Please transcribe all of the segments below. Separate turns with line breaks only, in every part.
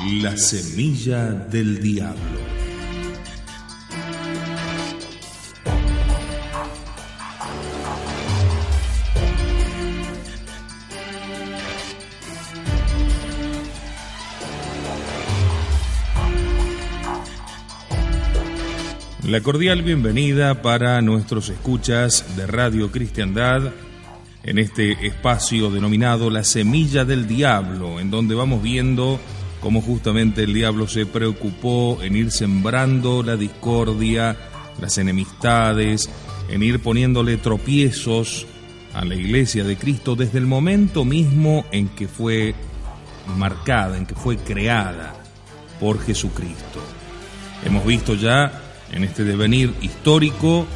La semilla del diablo. La cordial bienvenida para nuestros escuchas de Radio Cristiandad en este espacio denominado La Semilla del Diablo, en donde vamos viendo cómo justamente el diablo se preocupó en ir sembrando la discordia, las enemistades, en ir poniéndole tropiezos a la Iglesia de Cristo desde el momento mismo en que fue marcada, en que fue creada por Jesucristo. Hemos visto ya en este devenir histórico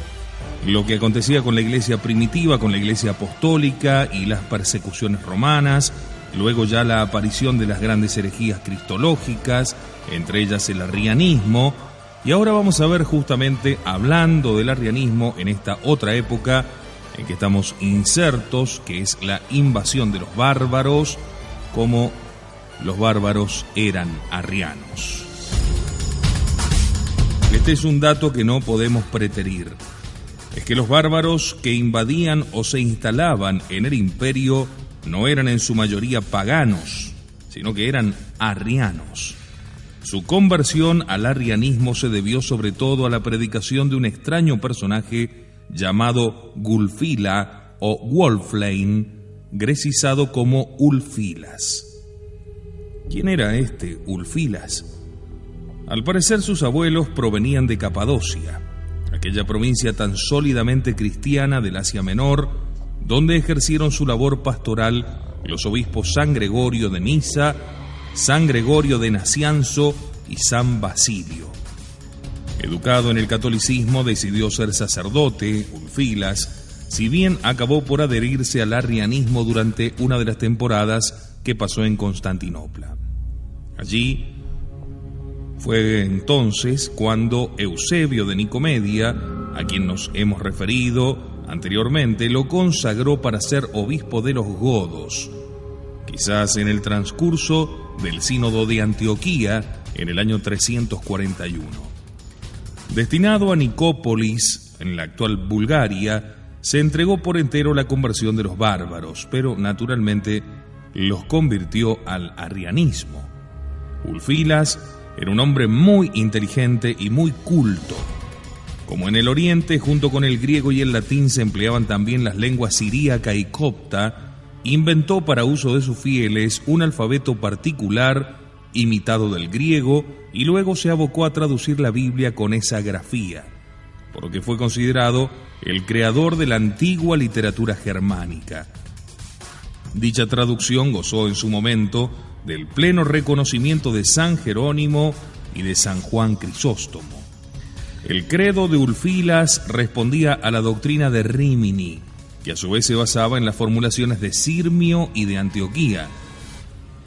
lo que acontecía con la iglesia primitiva, con la iglesia apostólica y las persecuciones romanas, luego ya la aparición de las grandes herejías cristológicas, entre ellas el arrianismo, y ahora vamos a ver justamente, hablando del arrianismo en esta otra época en que estamos insertos, que es la invasión de los bárbaros, cómo los bárbaros eran arrianos. Este es un dato que no podemos preterir. Es que los bárbaros que invadían o se instalaban en el imperio no eran en su mayoría paganos, sino que eran arrianos. Su conversión al arrianismo se debió sobre todo a la predicación de un extraño personaje llamado Wulfila o Wulflane, grecizado como Ulfilas. ¿Quién era este Ulfilas? Al parecer sus abuelos provenían de Capadocia, aquella provincia tan sólidamente cristiana del Asia Menor, donde ejercieron su labor pastoral los obispos San Gregorio de Nisa, San Gregorio de Nacianzo y San Basilio. Educado en el catolicismo, decidió ser sacerdote, Ulfilas, si bien acabó por adherirse al arrianismo durante una de las temporadas que pasó en Constantinopla. Allí fue entonces cuando Eusebio de Nicomedia, a quien nos hemos referido anteriormente, lo consagró para ser obispo de los godos, quizás en el transcurso del sínodo de Antioquía en el año 341. Destinado a Nicópolis, en la actual Bulgaria, se entregó por entero la conversión de los bárbaros, pero naturalmente los convirtió al arrianismo. Ulfilas era un hombre muy inteligente y muy culto. Como en el Oriente, junto con el griego y el latín se empleaban también las lenguas siríaca y copta, inventó para uso de sus fieles un alfabeto particular imitado del griego y luego se abocó a traducir la Biblia con esa grafía, por lo que fue considerado el creador de la antigua literatura germánica. Dicha traducción gozó en su momento del pleno reconocimiento de San Jerónimo y de San Juan Crisóstomo. El credo de Ulfilas respondía a la doctrina de Rímini, que a su vez se basaba en las formulaciones de Sirmio y de Antioquía,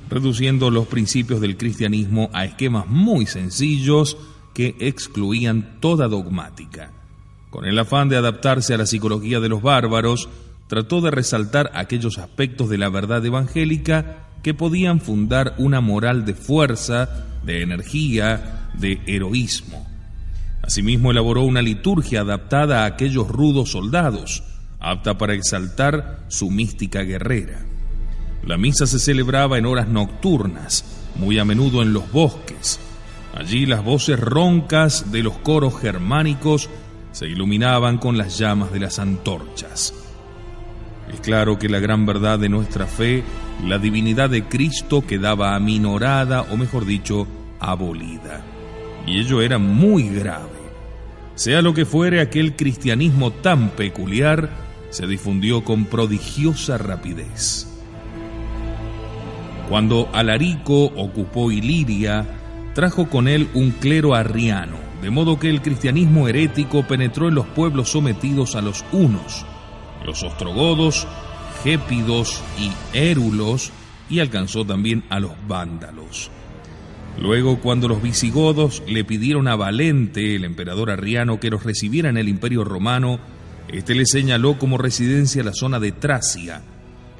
reduciendo los principios del cristianismo a esquemas muy sencillos que excluían toda dogmática. Con el afán de adaptarse a la psicología de los bárbaros, trató de resaltar aquellos aspectos de la verdad evangélica que podían fundar una moral de fuerza, de energía, de heroísmo. Asimismo, elaboró una liturgia adaptada a aquellos rudos soldados, apta para exaltar su mística guerrera. La misa se celebraba en horas nocturnas, muy a menudo en los bosques. Allí las voces roncas de los coros germánicos se iluminaban con las llamas de las antorchas. Es claro que la gran verdad de nuestra fe, la divinidad de Cristo, quedaba aminorada, o mejor dicho, abolida. Y ello era muy grave. Sea lo que fuere, aquel cristianismo tan peculiar se difundió con prodigiosa rapidez. Cuando Alarico ocupó Iliria, trajo con él un clero arriano, de modo que el cristianismo herético penetró en los pueblos sometidos a los hunos, los ostrogodos, gépidos y érulos, y alcanzó también a los vándalos. Luego, cuando los visigodos le pidieron a Valente, el emperador arriano, que los recibiera en el Imperio Romano, este le señaló como residencia la zona de Tracia.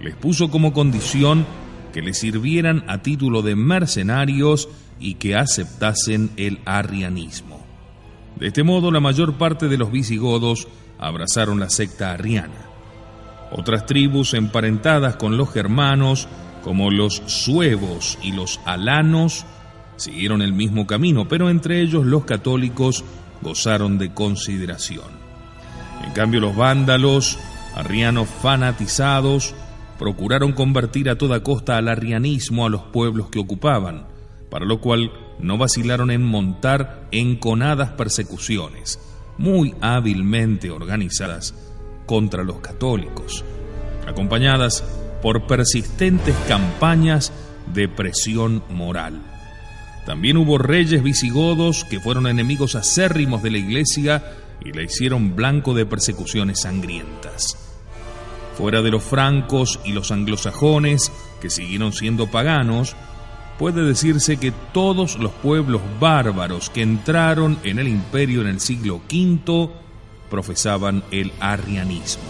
Les puso como condición que les sirvieran a título de mercenarios y que aceptasen el arrianismo. De este modo, la mayor parte de los visigodos abrazaron la secta arriana. Otras tribus emparentadas con los germanos, como los suevos y los alanos, siguieron el mismo camino, pero entre ellos los católicos gozaron de consideración. En cambio, los vándalos, arrianos fanatizados, procuraron convertir a toda costa al arrianismo a los pueblos que ocupaban, para lo cual no vacilaron en montar enconadas persecuciones, muy hábilmente organizadas contra los católicos, acompañadas por persistentes campañas de presión moral. También hubo reyes visigodos que fueron enemigos acérrimos de la Iglesia y la hicieron blanco de persecuciones sangrientas. Fuera de los francos y los anglosajones, que siguieron siendo paganos, puede decirse que todos los pueblos bárbaros que entraron en el imperio en el siglo V profesaban el arrianismo.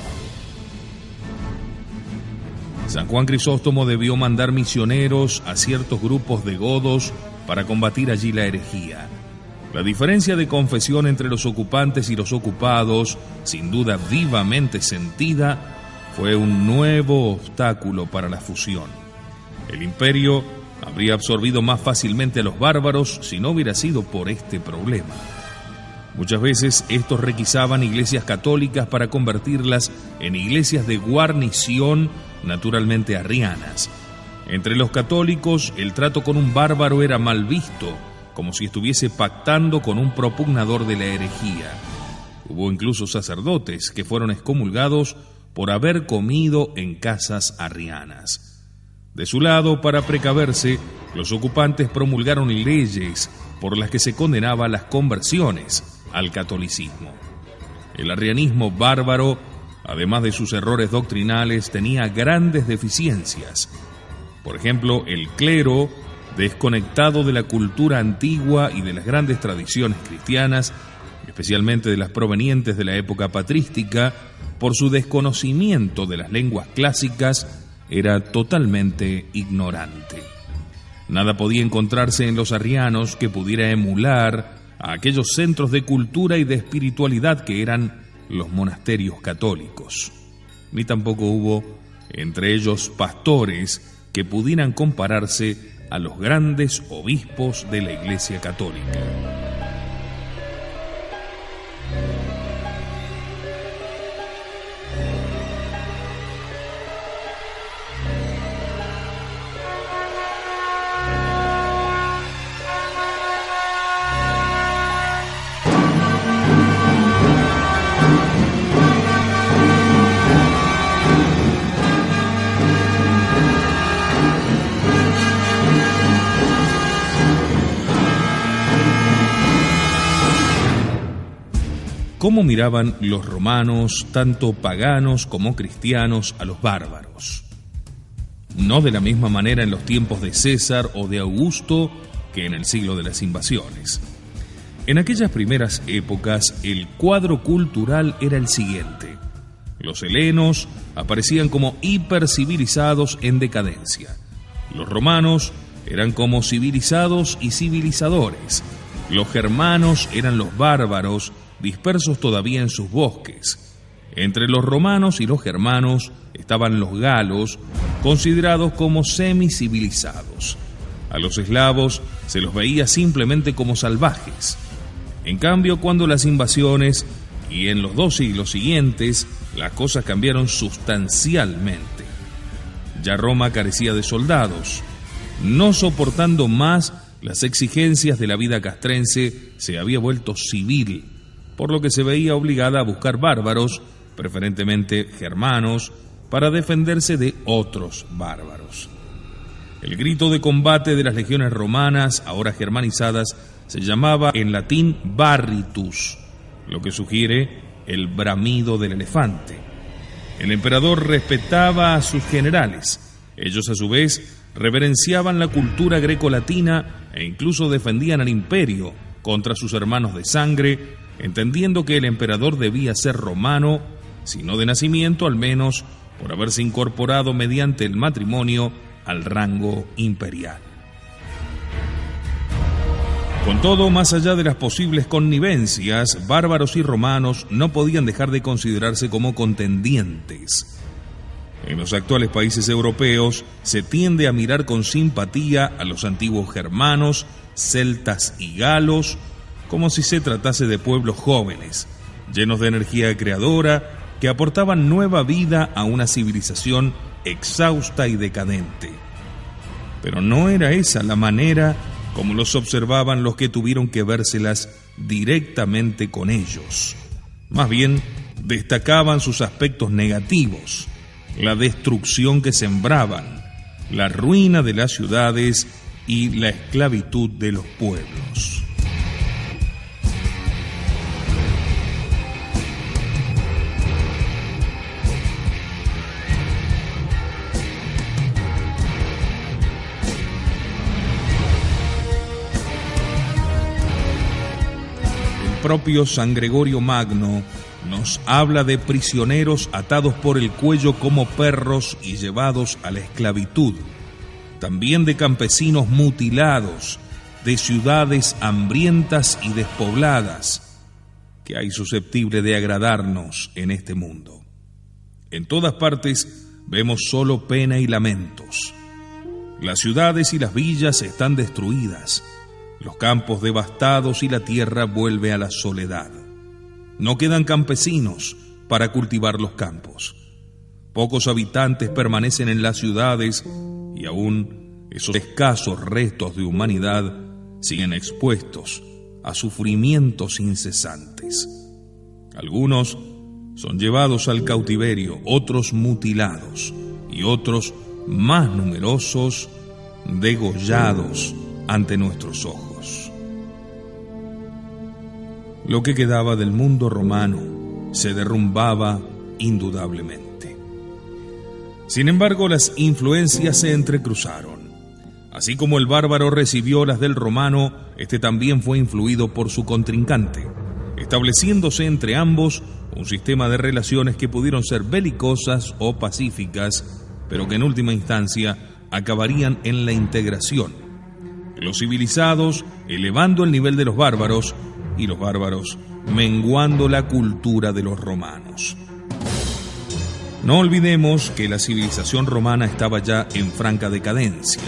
San Juan Crisóstomo debió mandar misioneros a ciertos grupos de godos para combatir allí la herejía. La diferencia de confesión entre los ocupantes y los ocupados, sin duda vivamente sentida, fue un nuevo obstáculo para la fusión. El imperio habría absorbido más fácilmente a los bárbaros si no hubiera sido por este problema. Muchas veces estos requisaban iglesias católicas para convertirlas en iglesias de guarnición naturalmente arrianas. Entre los católicos, el trato con un bárbaro era mal visto, como si estuviese pactando con un propugnador de la herejía. Hubo incluso sacerdotes que fueron excomulgados por haber comido en casas arrianas. De su lado, para precaverse, los ocupantes promulgaron leyes por las que se condenaba las conversiones al catolicismo. El arrianismo bárbaro, además de sus errores doctrinales, tenía grandes deficiencias. Por ejemplo, el clero, desconectado de la cultura antigua y de las grandes tradiciones cristianas, especialmente de las provenientes de la época patrística, por su desconocimiento de las lenguas clásicas, era totalmente ignorante. Nada podía encontrarse en los arrianos que pudiera emular a aquellos centros de cultura y de espiritualidad que eran los monasterios católicos. Ni tampoco hubo entre ellos pastores que pudieran compararse a los grandes obispos de la Iglesia Católica. ¿Cómo miraban los romanos, tanto paganos como cristianos, a los bárbaros? No de la misma manera en los tiempos de César o de Augusto que en el siglo de las invasiones. En aquellas primeras épocas, el cuadro cultural era el siguiente. Los helenos aparecían como hipercivilizados en decadencia. Los romanos eran como civilizados y civilizadores. Los germanos eran los bárbaros, dispersos todavía en sus bosques. Entre los romanos y los germanos estaban los galos, considerados como semicivilizados. A los eslavos se los veía simplemente como salvajes. En cambio, cuando las invasiones, y en los 2 siglos siguientes, las cosas cambiaron sustancialmente. Ya Roma carecía de soldados. No soportando más las exigencias de la vida castrense, se había vuelto civil, por lo que se veía obligada a buscar bárbaros, preferentemente germanos, para defenderse de otros bárbaros. El grito de combate de las legiones romanas, ahora germanizadas, se llamaba en latín barritus, lo que sugiere el bramido del elefante. El emperador respetaba a sus generales. Ellos, a su vez, reverenciaban la cultura grecolatina e incluso defendían al imperio contra sus hermanos de sangre, entendiendo que el emperador debía ser romano, si no de nacimiento, al menos por haberse incorporado mediante el matrimonio al rango imperial. Con todo, más allá de las posibles connivencias, bárbaros y romanos no podían dejar de considerarse como contendientes. En los actuales países europeos se tiende a mirar con simpatía a los antiguos germanos, celtas y galos, como si se tratase de pueblos jóvenes, llenos de energía creadora, que aportaban nueva vida a una civilización exhausta y decadente. Pero no era esa la manera como los observaban los que tuvieron que vérselas directamente con ellos. Más bien, destacaban sus aspectos negativos, la destrucción que sembraban, la ruina de las ciudades y la esclavitud de los pueblos. El propio San Gregorio Magno nos habla de prisioneros atados por el cuello como perros y llevados a la esclavitud, también de campesinos mutilados, de ciudades hambrientas y despobladas, que hay susceptible de agradarnos en este mundo. En todas partes vemos solo pena y lamentos. Las ciudades y las villas están destruidas, los campos devastados y la tierra vuelve a la soledad. No quedan campesinos para cultivar los campos. Pocos habitantes permanecen en las ciudades y aún esos escasos restos de humanidad siguen expuestos a sufrimientos incesantes. Algunos son llevados al cautiverio, otros mutilados y otros, más numerosos, degollados ante nuestros ojos. Lo que quedaba del mundo romano se derrumbaba indudablemente. Sin embargo, las influencias se entrecruzaron. Así como el bárbaro recibió las del romano, este también fue influido por su contrincante, estableciéndose entre ambos un sistema de relaciones que pudieron ser belicosas o pacíficas, pero que en última instancia acabarían en la integración. Los civilizados elevando el nivel de los bárbaros y los bárbaros menguando la cultura de los romanos. No olvidemos que la civilización romana estaba ya en franca decadencia.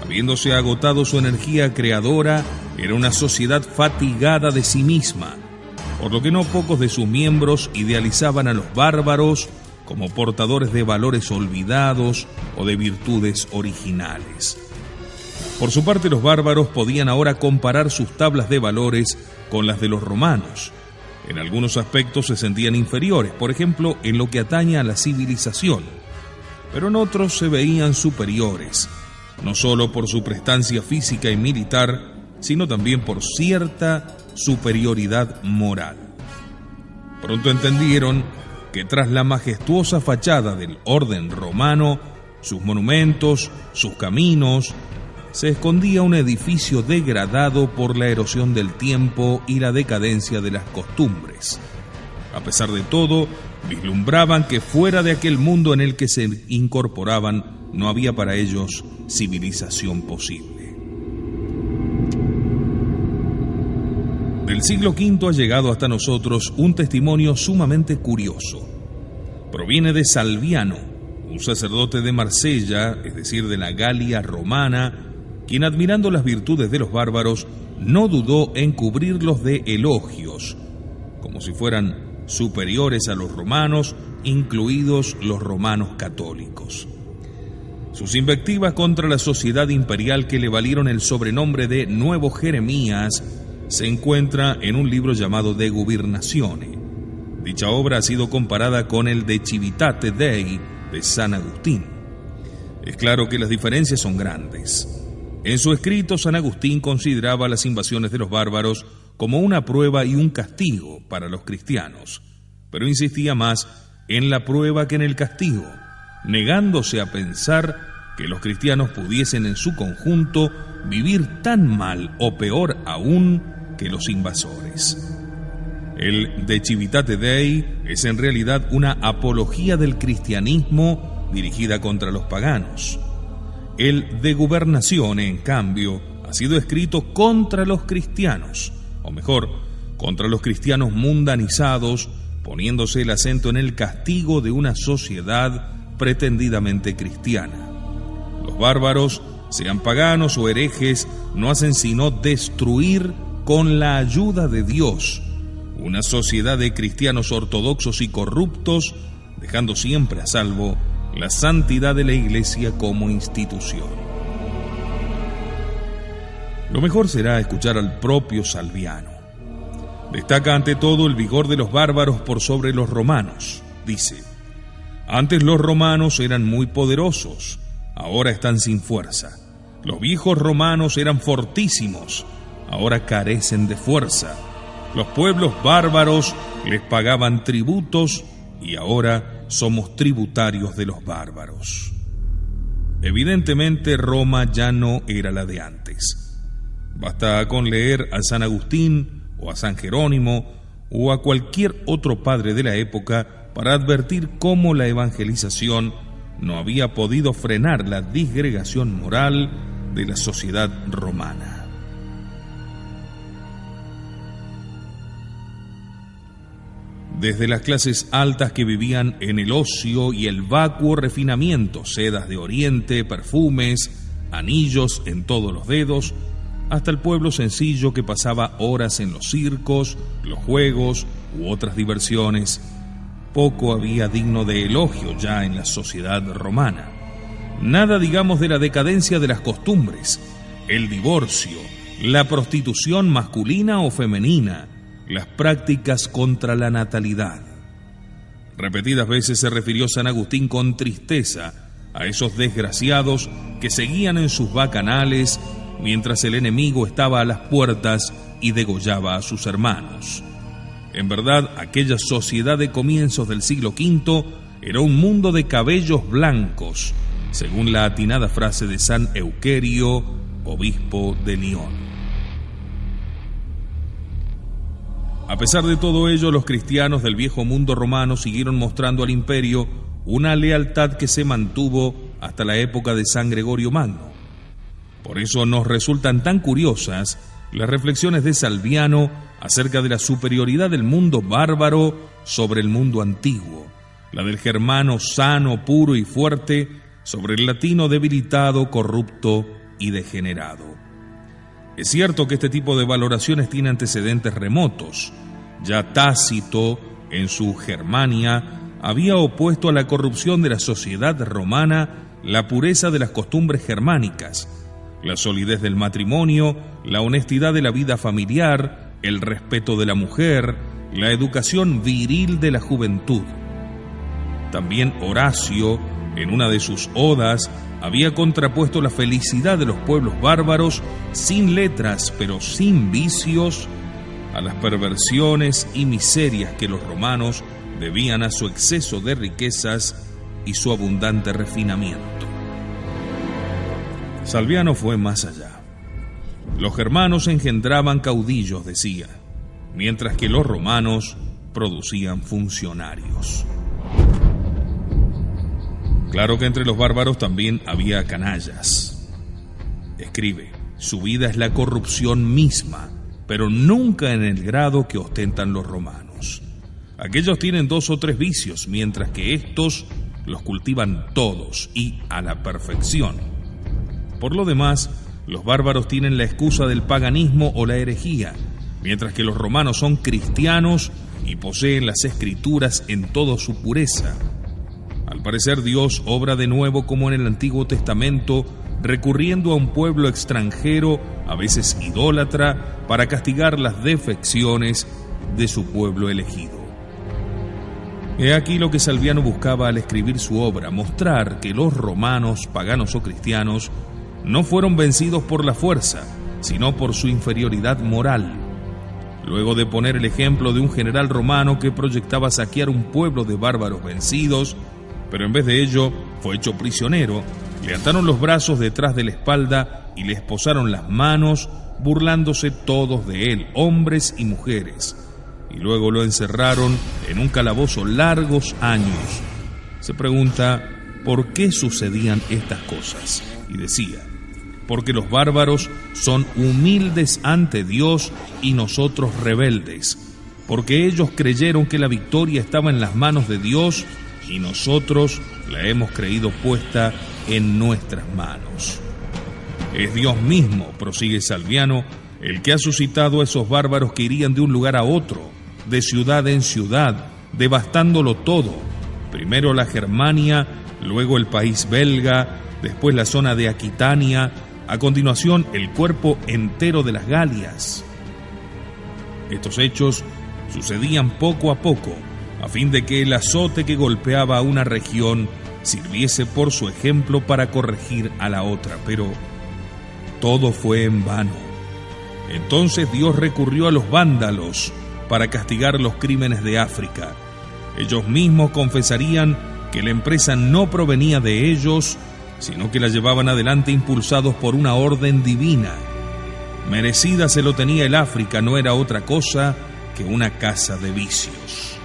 Habiéndose agotado su energía creadora, era una sociedad fatigada de sí misma, por lo que no pocos de sus miembros idealizaban a los bárbaros como portadores de valores olvidados o de virtudes originales. Por su parte, los bárbaros podían ahora comparar sus tablas de valores con las de los romanos. En algunos aspectos se sentían inferiores, por ejemplo, en lo que atañe a la civilización, pero en otros se veían superiores, no solo por su prestancia física y militar, sino también por cierta superioridad moral. Pronto entendieron que tras la majestuosa fachada del orden romano, sus monumentos, sus caminos, se escondía un edificio degradado por la erosión del tiempo y la decadencia de las costumbres. A pesar de todo, vislumbraban que fuera de aquel mundo en el que se incorporaban, no había para ellos civilización posible. Del siglo V ha llegado hasta nosotros un testimonio sumamente curioso. Proviene de Salviano, un sacerdote de Marsella, es decir, de la Galia romana, quien, admirando las virtudes de los bárbaros, no dudó en cubrirlos de elogios, como si fueran superiores a los romanos, incluidos los romanos católicos. Sus invectivas contra la sociedad imperial, que le valieron el sobrenombre de Nuevo Jeremías, se encuentra en un libro llamado De Gubernatione. Dicha obra ha sido comparada con el De Civitate Dei de San Agustín. Es claro que las diferencias son grandes. En su escrito, San Agustín consideraba las invasiones de los bárbaros como una prueba y un castigo para los cristianos, pero insistía más en la prueba que en el castigo, negándose a pensar que los cristianos pudiesen en su conjunto vivir tan mal o peor aún que los invasores. El De Civitate Dei es en realidad una apología del cristianismo dirigida contra los paganos. El de Gobernación, en cambio, ha sido escrito contra los cristianos, o mejor, contra los cristianos mundanizados, poniéndose el acento en el castigo de una sociedad pretendidamente cristiana. Los bárbaros, sean paganos o herejes, no hacen sino destruir con la ayuda de Dios una sociedad de cristianos ortodoxos y corruptos, dejando siempre a salvo la santidad de la Iglesia como institución. Lo mejor será escuchar al propio Salviano. Destaca ante todo el vigor de los bárbaros por sobre los romanos. Dice: antes los romanos eran muy poderosos, ahora están sin fuerza. Los viejos romanos eran fortísimos, ahora carecen de fuerza. Los pueblos bárbaros les pagaban tributos y ahora somos tributarios de los bárbaros. Evidentemente Roma ya no era la de antes. Basta con leer a San Agustín o a San Jerónimo o a cualquier otro padre de la época para advertir cómo la evangelización no había podido frenar la disgregación moral de la sociedad romana. Desde las clases altas que vivían en el ocio y el vacuo refinamiento, sedas de oriente, perfumes, anillos en todos los dedos, hasta el pueblo sencillo que pasaba horas en los circos, los juegos u otras diversiones, poco había digno de elogio ya en la sociedad romana. Nada digamos de la decadencia de las costumbres, el divorcio, la prostitución masculina o femenina, las prácticas contra la natalidad. Repetidas veces se refirió San Agustín con tristeza a esos desgraciados que seguían en sus bacanales mientras el enemigo estaba a las puertas y degollaba a sus hermanos. En verdad, aquella sociedad de comienzos del siglo V era un mundo de cabellos blancos, según la atinada frase de San Euquerio, obispo de Lyon. A pesar de todo ello, los cristianos del viejo mundo romano siguieron mostrando al imperio una lealtad que se mantuvo hasta la época de San Gregorio Magno. Por eso nos resultan tan curiosas las reflexiones de Salviano acerca de la superioridad del mundo bárbaro sobre el mundo antiguo, la del germano sano, puro y fuerte sobre el latino debilitado, corrupto y degenerado. Es cierto que este tipo de valoraciones tiene antecedentes remotos. Ya Tácito, en su Germania, había opuesto a la corrupción de la sociedad romana la pureza de las costumbres germánicas, la solidez del matrimonio, la honestidad de la vida familiar, el respeto de la mujer, la educación viril de la juventud. También Horacio, en una de sus odas, había contrapuesto la felicidad de los pueblos bárbaros sin letras pero sin vicios a las perversiones y miserias que los romanos debían a su exceso de riquezas y su abundante refinamiento. Salviano fue más allá. Los germanos engendraban caudillos, decía, mientras que los romanos producían funcionarios. Claro que entre los bárbaros también había canallas. Escribe: su vida es la corrupción misma, pero nunca en el grado que ostentan los romanos. Aquellos tienen 2 o 3 vicios, mientras que estos los cultivan todos y a la perfección. Por lo demás, los bárbaros tienen la excusa del paganismo o la herejía, mientras que los romanos son cristianos y poseen las escrituras en toda su pureza. Al parecer, Dios obra de nuevo como en el Antiguo Testamento, recurriendo a un pueblo extranjero, a veces idólatra, para castigar las defecciones de su pueblo elegido. He aquí lo que Salviano buscaba al escribir su obra: mostrar que los romanos, paganos o cristianos, no fueron vencidos por la fuerza, sino por su inferioridad moral. Luego de poner el ejemplo de un general romano que proyectaba saquear un pueblo de bárbaros vencidos, pero en vez de ello fue hecho prisionero, le ataron los brazos detrás de la espalda y le esposaron las manos, burlándose todos de él, hombres y mujeres, y luego lo encerraron en un calabozo largos años. Se pregunta, por qué sucedían estas cosas. Y decía: porque los bárbaros son humildes ante Dios y nosotros rebeldes, porque ellos creyeron que la victoria estaba en las manos de Dios y nosotros la hemos creído puesta en nuestras manos. Es Dios mismo, prosigue Salviano, el que ha suscitado a esos bárbaros que irían de un lugar a otro, de ciudad en ciudad, devastándolo todo. Primero la Germania, luego el país belga, después la zona de Aquitania, a continuación el cuerpo entero de las Galias. Estos hechos sucedían poco a poco, a fin de que el azote que golpeaba a una región sirviese por su ejemplo para corregir a la otra, pero todo fue en vano. Entonces Dios recurrió a los vándalos para castigar los crímenes de África. Ellos mismos confesarían que la empresa no provenía de ellos, sino que la llevaban adelante impulsados por una orden divina. Merecida se lo tenía el África, no era otra cosa que una casa de vicios.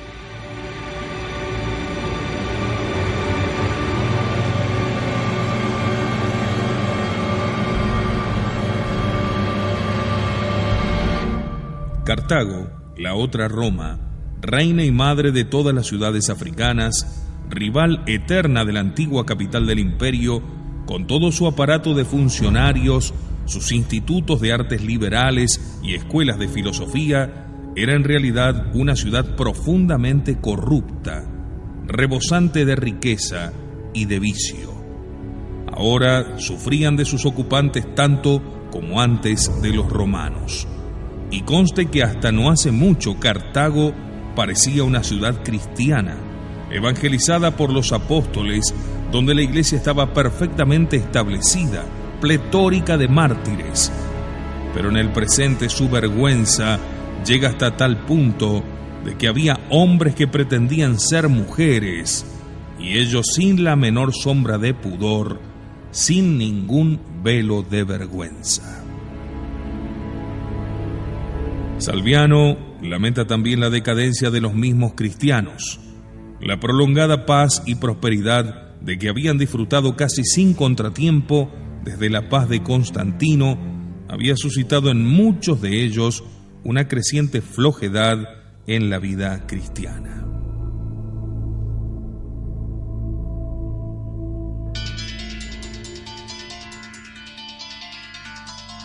Cartago, la otra Roma, reina y madre de todas las ciudades africanas, rival eterna de la antigua capital del imperio, con todo su aparato de funcionarios, sus institutos de artes liberales y escuelas de filosofía, era en realidad una ciudad profundamente corrupta, rebosante de riqueza y de vicio. Ahora sufrían de sus ocupantes tanto como antes de los romanos. Y conste que hasta no hace mucho Cartago parecía una ciudad cristiana, evangelizada por los apóstoles, donde la iglesia estaba perfectamente establecida, pletórica de mártires. Pero en el presente su vergüenza llega hasta tal punto de que había hombres que pretendían ser mujeres, y ellos sin la menor sombra de pudor, sin ningún velo de vergüenza. Salviano lamenta también la decadencia de los mismos cristianos, la prolongada paz y prosperidad de que habían disfrutado casi sin contratiempo desde la paz de Constantino había suscitado en muchos de ellos una creciente flojedad en la vida cristiana.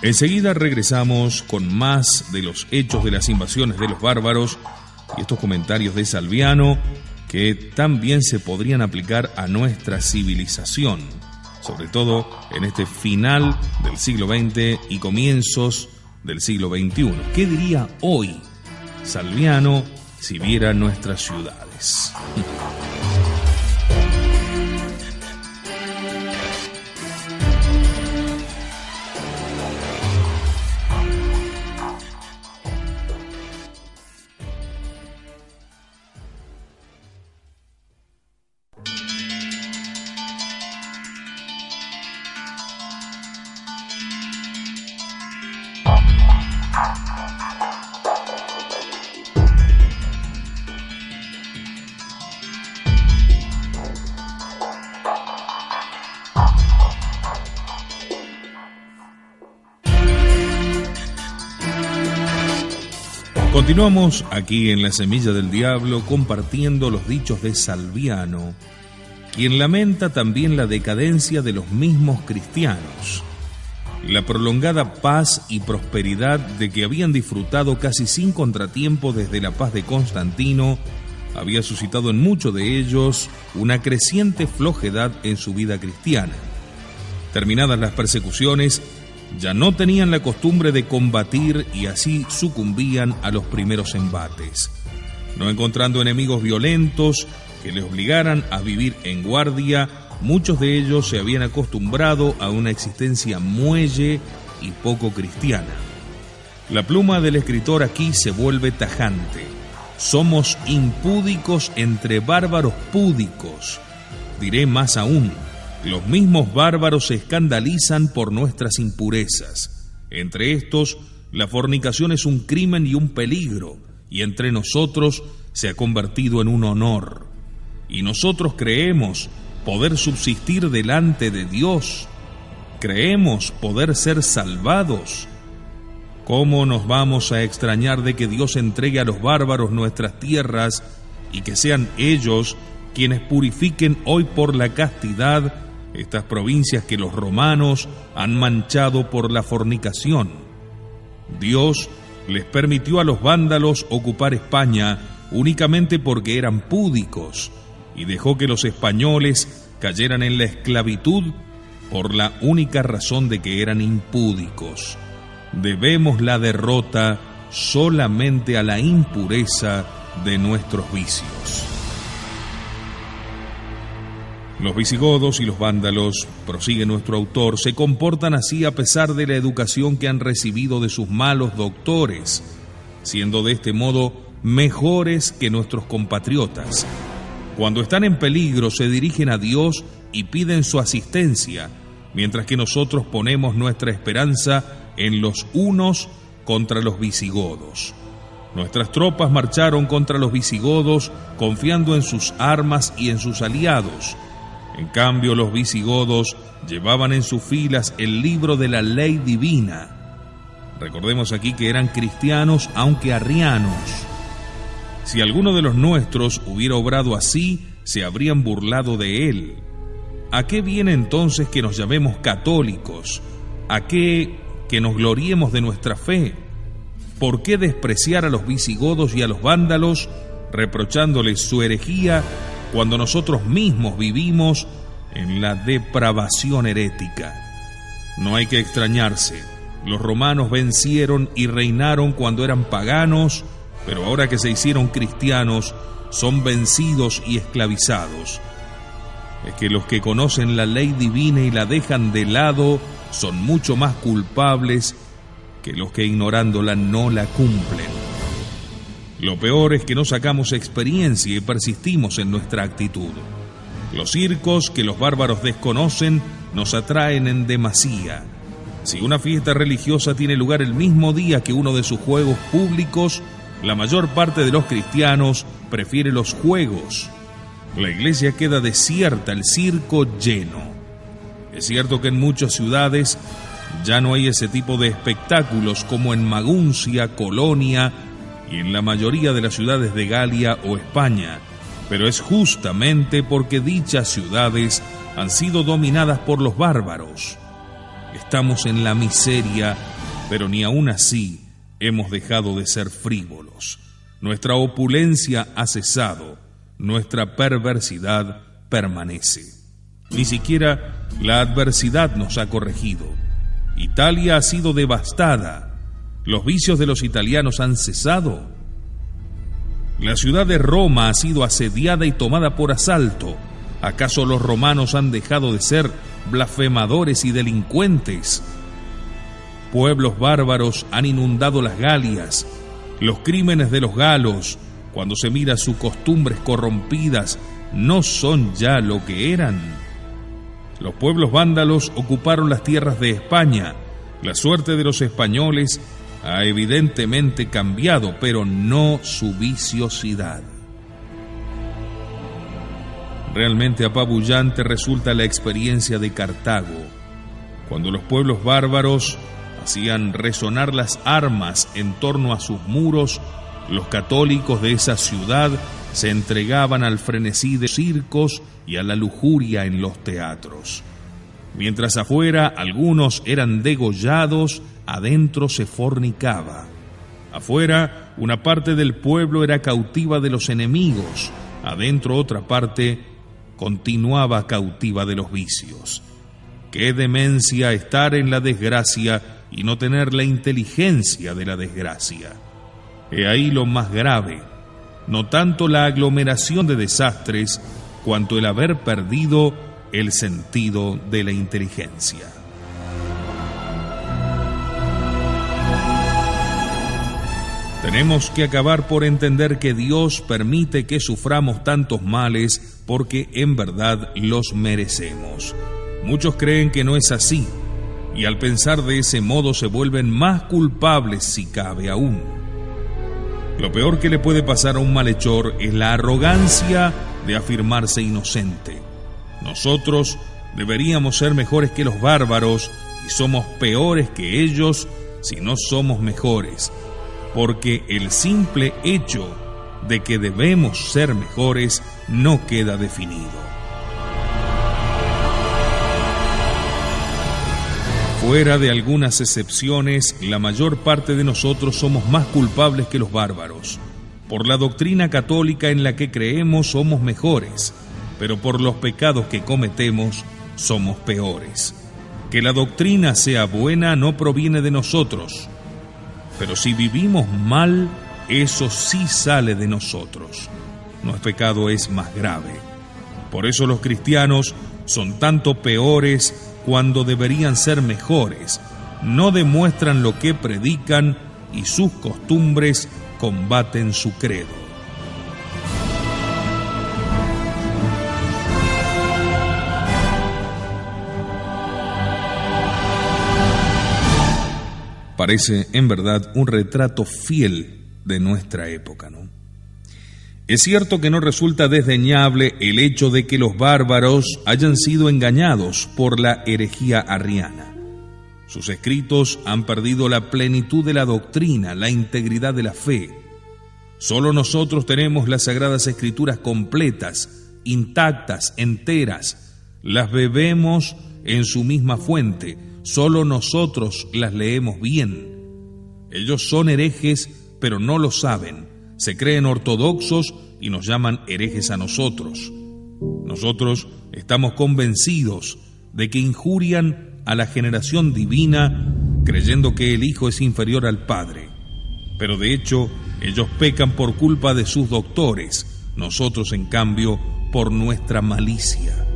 Enseguida regresamos con más de los hechos de las invasiones de los bárbaros y estos comentarios de Salviano que también se podrían aplicar a nuestra civilización, sobre todo en este final del siglo XX y comienzos del siglo XXI. ¿Qué diría hoy Salviano si viera nuestras ciudades? Continuamos aquí en La Semilla del Diablo compartiendo los dichos de Salviano, quien lamenta también la decadencia de los mismos cristianos, la prolongada paz y prosperidad de que habían disfrutado casi sin contratiempo desde la paz de Constantino había suscitado en muchos de ellos una creciente flojedad en su vida cristiana. Terminadas las persecuciones, ya no tenían la costumbre de combatir y así sucumbían a los primeros embates. No encontrando enemigos violentos que les obligaran a vivir en guardia, muchos de ellos se habían acostumbrado a una existencia muelle y poco cristiana. La pluma del escritor aquí se vuelve tajante. Somos impúdicos entre bárbaros púdicos. Diré más aún, los mismos bárbaros se escandalizan por nuestras impurezas. Entre estos, la fornicación es un crimen y un peligro, y entre nosotros se ha convertido en un honor. Y nosotros creemos poder subsistir delante de Dios? ¿Creemos poder ser salvados? ¿Cómo nos vamos a extrañar de que Dios entregue a los bárbaros nuestras tierras y que sean ellos quienes purifiquen hoy por la castidad estas provincias que los romanos han manchado por la fornicación? Dios les permitió a los vándalos ocupar España únicamente porque eran púdicos y dejó que los españoles cayeran en la esclavitud por la única razón de que eran impúdicos. Debemos la derrota solamente a la impureza de nuestros vicios. Los visigodos y los vándalos, prosigue nuestro autor, se comportan así a pesar de la educación que han recibido de sus malos doctores, siendo de este modo mejores que nuestros compatriotas. Cuando están en peligro se dirigen a Dios y piden su asistencia, mientras que nosotros ponemos nuestra esperanza en los hunos contra los visigodos. Nuestras tropas marcharon contra los visigodos confiando en sus armas y en sus aliados. En cambio, los visigodos llevaban en sus filas el libro de la ley divina. Recordemos aquí que eran cristianos, aunque arrianos. Si alguno de los nuestros hubiera obrado así, se habrían burlado de él. ¿A qué viene entonces que nos llamemos católicos? ¿A qué que nos gloriemos de nuestra fe? ¿Por qué despreciar a los visigodos y a los vándalos, reprochándoles su herejía, cuando nosotros mismos vivimos en la depravación herética? No hay que extrañarse. Los romanos vencieron y reinaron cuando eran paganos, pero ahora que se hicieron cristianos, son vencidos y esclavizados. Es que los que conocen la ley divina y la dejan de lado son mucho más culpables que los que ignorándola no la cumplen. Lo peor es que no sacamos experiencia y persistimos en nuestra actitud. Los circos que los bárbaros desconocen nos atraen en demasía. Si una fiesta religiosa tiene lugar el mismo día que uno de sus juegos públicos, la mayor parte de los cristianos prefiere los juegos. La iglesia queda desierta, el circo lleno. Es cierto que en muchas ciudades ya no hay ese tipo de espectáculos como en Maguncia, Colonia y en la mayoría de las ciudades de Galia o España, pero es justamente porque dichas ciudades han sido dominadas por los bárbaros. Estamos en la miseria, pero ni aún así hemos dejado de ser frívolos. Nuestra opulencia ha cesado, nuestra perversidad permanece. Ni siquiera la adversidad nos ha corregido. Italia ha sido devastada. ¿Los vicios de los italianos han cesado? La ciudad de Roma ha sido asediada y tomada por asalto. ¿Acaso los romanos han dejado de ser blasfemadores y delincuentes? Pueblos bárbaros han inundado las Galias. Los crímenes de los galos, cuando se mira sus costumbres corrompidas, no son ya lo que eran. Los pueblos vándalos ocuparon las tierras de España. La suerte de los españoles ha evidentemente cambiado, pero no su viciosidad. Realmente apabullante resulta la experiencia de Cartago, cuando los pueblos bárbaros hacían resonar las armas en torno a sus muros. Los católicos de esa ciudad se entregaban al frenesí de circos y a la lujuria en los teatros. Mientras afuera algunos eran degollados, adentro se fornicaba. Afuera una parte del pueblo era cautiva de los enemigos, adentro otra parte continuaba cautiva de los vicios. Qué demencia estar en la desgracia y no tener la inteligencia de la desgracia. He ahí lo más grave, no tanto la aglomeración de desastres, cuanto el haber perdido el sentido de la inteligencia. Tenemos que acabar por entender que Dios permite que suframos tantos males porque en verdad los merecemos. Muchos creen que no es así, y al pensar de ese modo se vuelven más culpables si cabe aún. Lo peor que le puede pasar a un malhechor es la arrogancia de afirmarse inocente. Nosotros deberíamos ser mejores que los bárbaros y somos peores que ellos si no somos mejores, porque el simple hecho de que debemos ser mejores no queda definido. Fuera de algunas excepciones, la mayor parte de nosotros somos más culpables que los bárbaros. Por la doctrina católica en la que creemos somos mejores, pero por los pecados que cometemos somos peores. Que la doctrina sea buena no proviene de nosotros, pero si vivimos mal, eso sí sale de nosotros. Nuestro pecado es más grave. Por eso los cristianos son tanto peores cuando deberían ser mejores. No demuestran lo que predican y sus costumbres combaten su credo. Parece, en verdad, un retrato fiel de nuestra época, ¿no? Es cierto que no resulta desdeñable el hecho de que los bárbaros hayan sido engañados por la herejía arriana. Sus escritos han perdido la plenitud de la doctrina, la integridad de la fe. Solo nosotros tenemos las Sagradas Escrituras completas, intactas, enteras. Las bebemos en su misma fuente. Solo nosotros las leemos bien. Ellos son herejes, pero no lo saben. Se creen ortodoxos y nos llaman herejes a nosotros. Nosotros estamos convencidos de que injurian a la generación divina, creyendo que el Hijo es inferior al Padre. Pero de hecho, ellos pecan por culpa de sus doctores, nosotros en cambio por nuestra malicia.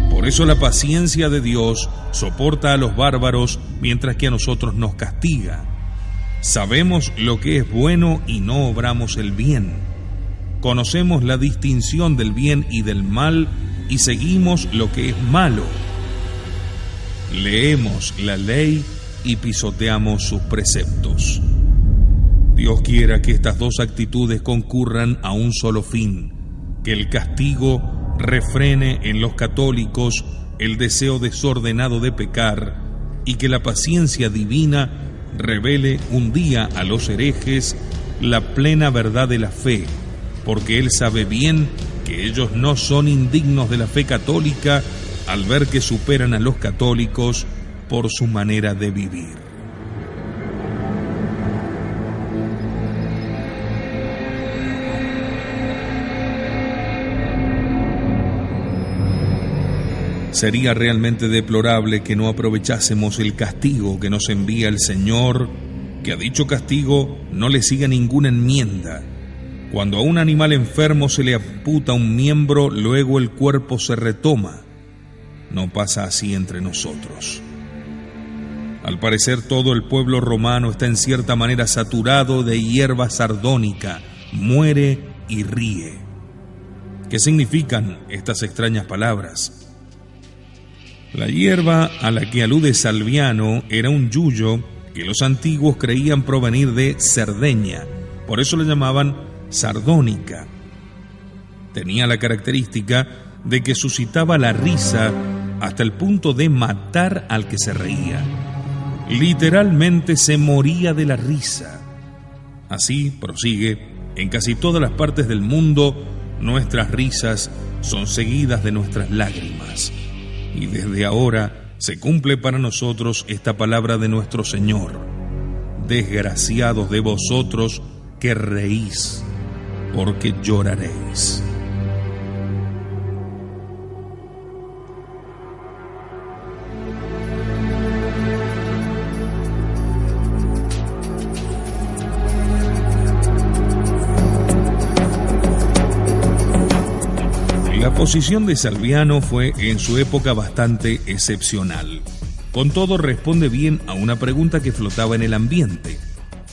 Por eso la paciencia de Dios soporta a los bárbaros mientras que a nosotros nos castiga. Sabemos lo que es bueno y no obramos el bien. Conocemos la distinción del bien y del mal y seguimos lo que es malo. Leemos la ley y pisoteamos sus preceptos. Dios quiera que estas dos actitudes concurran a un solo fin, que el castigo refrene en los católicos el deseo desordenado de pecar y que la paciencia divina revele un día a los herejes la plena verdad de la fe, porque Él sabe bien que ellos no son indignos de la fe católica al ver que superan a los católicos por su manera de vivir. Sería realmente deplorable que no aprovechásemos el castigo que nos envía el Señor, que a dicho castigo no le siga ninguna enmienda. Cuando a un animal enfermo se le amputa un miembro, luego el cuerpo se retoma. No pasa así entre nosotros. Al parecer todo el pueblo romano está en cierta manera saturado de hierba sardónica, muere y ríe. ¿Qué significan estas extrañas palabras? La hierba a la que alude Salviano era un yuyo que los antiguos creían provenir de Cerdeña, por eso le llamaban sardónica. Tenía la característica de que suscitaba la risa hasta el punto de matar al que se reía. Literalmente se moría de la risa. Así, prosigue, en casi todas las partes del mundo, nuestras risas son seguidas de nuestras lágrimas. Y desde ahora se cumple para nosotros esta palabra de nuestro Señor: desgraciados de vosotros que reís, porque lloraréis. La posición de Salviano fue en su época bastante excepcional. Con todo, responde bien a una pregunta que flotaba en el ambiente.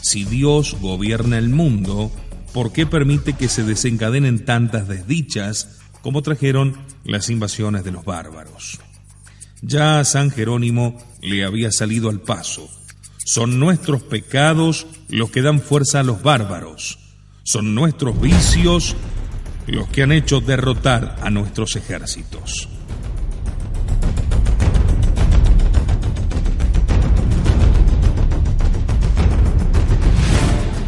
Si Dios gobierna el mundo, ¿por qué permite que se desencadenen tantas desdichas como trajeron las invasiones de los bárbaros? Ya a San Jerónimo le había salido al paso. Son nuestros pecados los que dan fuerza a los bárbaros. Son nuestros vicios los que han hecho derrotar a nuestros ejércitos.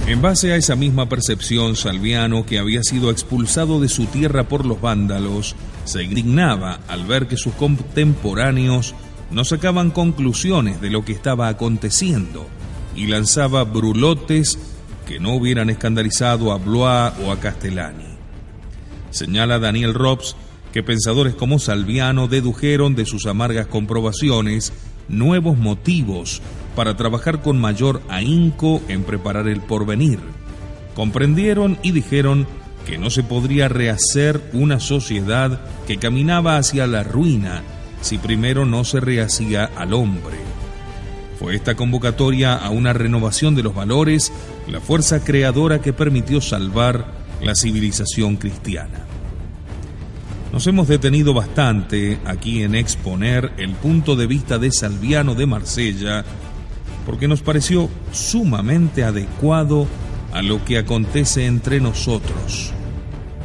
En base a esa misma percepción, Salviano, que había sido expulsado de su tierra por los vándalos, se indignaba al ver que sus contemporáneos no sacaban conclusiones de lo que estaba aconteciendo y lanzaba brulotes que no hubieran escandalizado a Blois o a Castellani. Señala Daniel Robs que pensadores como Salviano dedujeron de sus amargas comprobaciones nuevos motivos para trabajar con mayor ahínco en preparar el porvenir. Comprendieron y dijeron que no se podría rehacer una sociedad que caminaba hacia la ruina si primero no se rehacía al hombre. Fue esta convocatoria a una renovación de los valores la fuerza creadora que permitió salvar la civilización cristiana. Nos hemos detenido bastante aquí en exponer el punto de vista de Salviano de Marsella, porque nos pareció sumamente adecuado a lo que acontece entre nosotros.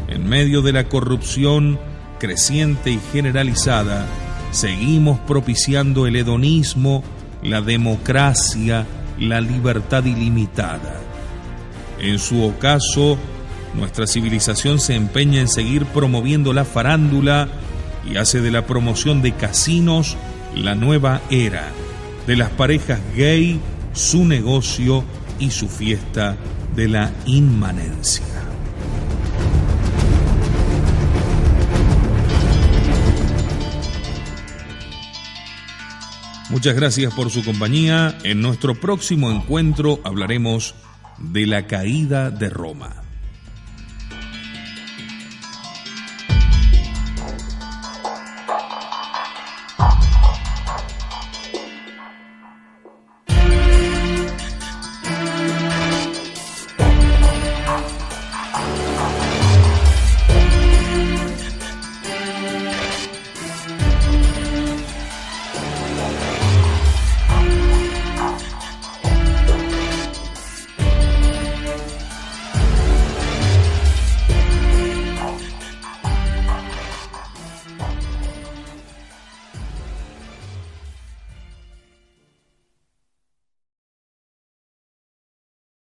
En medio de la corrupción creciente y generalizada, seguimos propiciando el hedonismo, la democracia, la libertad ilimitada. En su ocaso, nuestra civilización se empeña en seguir promoviendo la farándula y hace de la promoción de casinos la nueva era, de las parejas gay su negocio y su fiesta de la inmanencia. Muchas gracias por su compañía. En nuestro próximo encuentro hablaremos de la caída de Roma.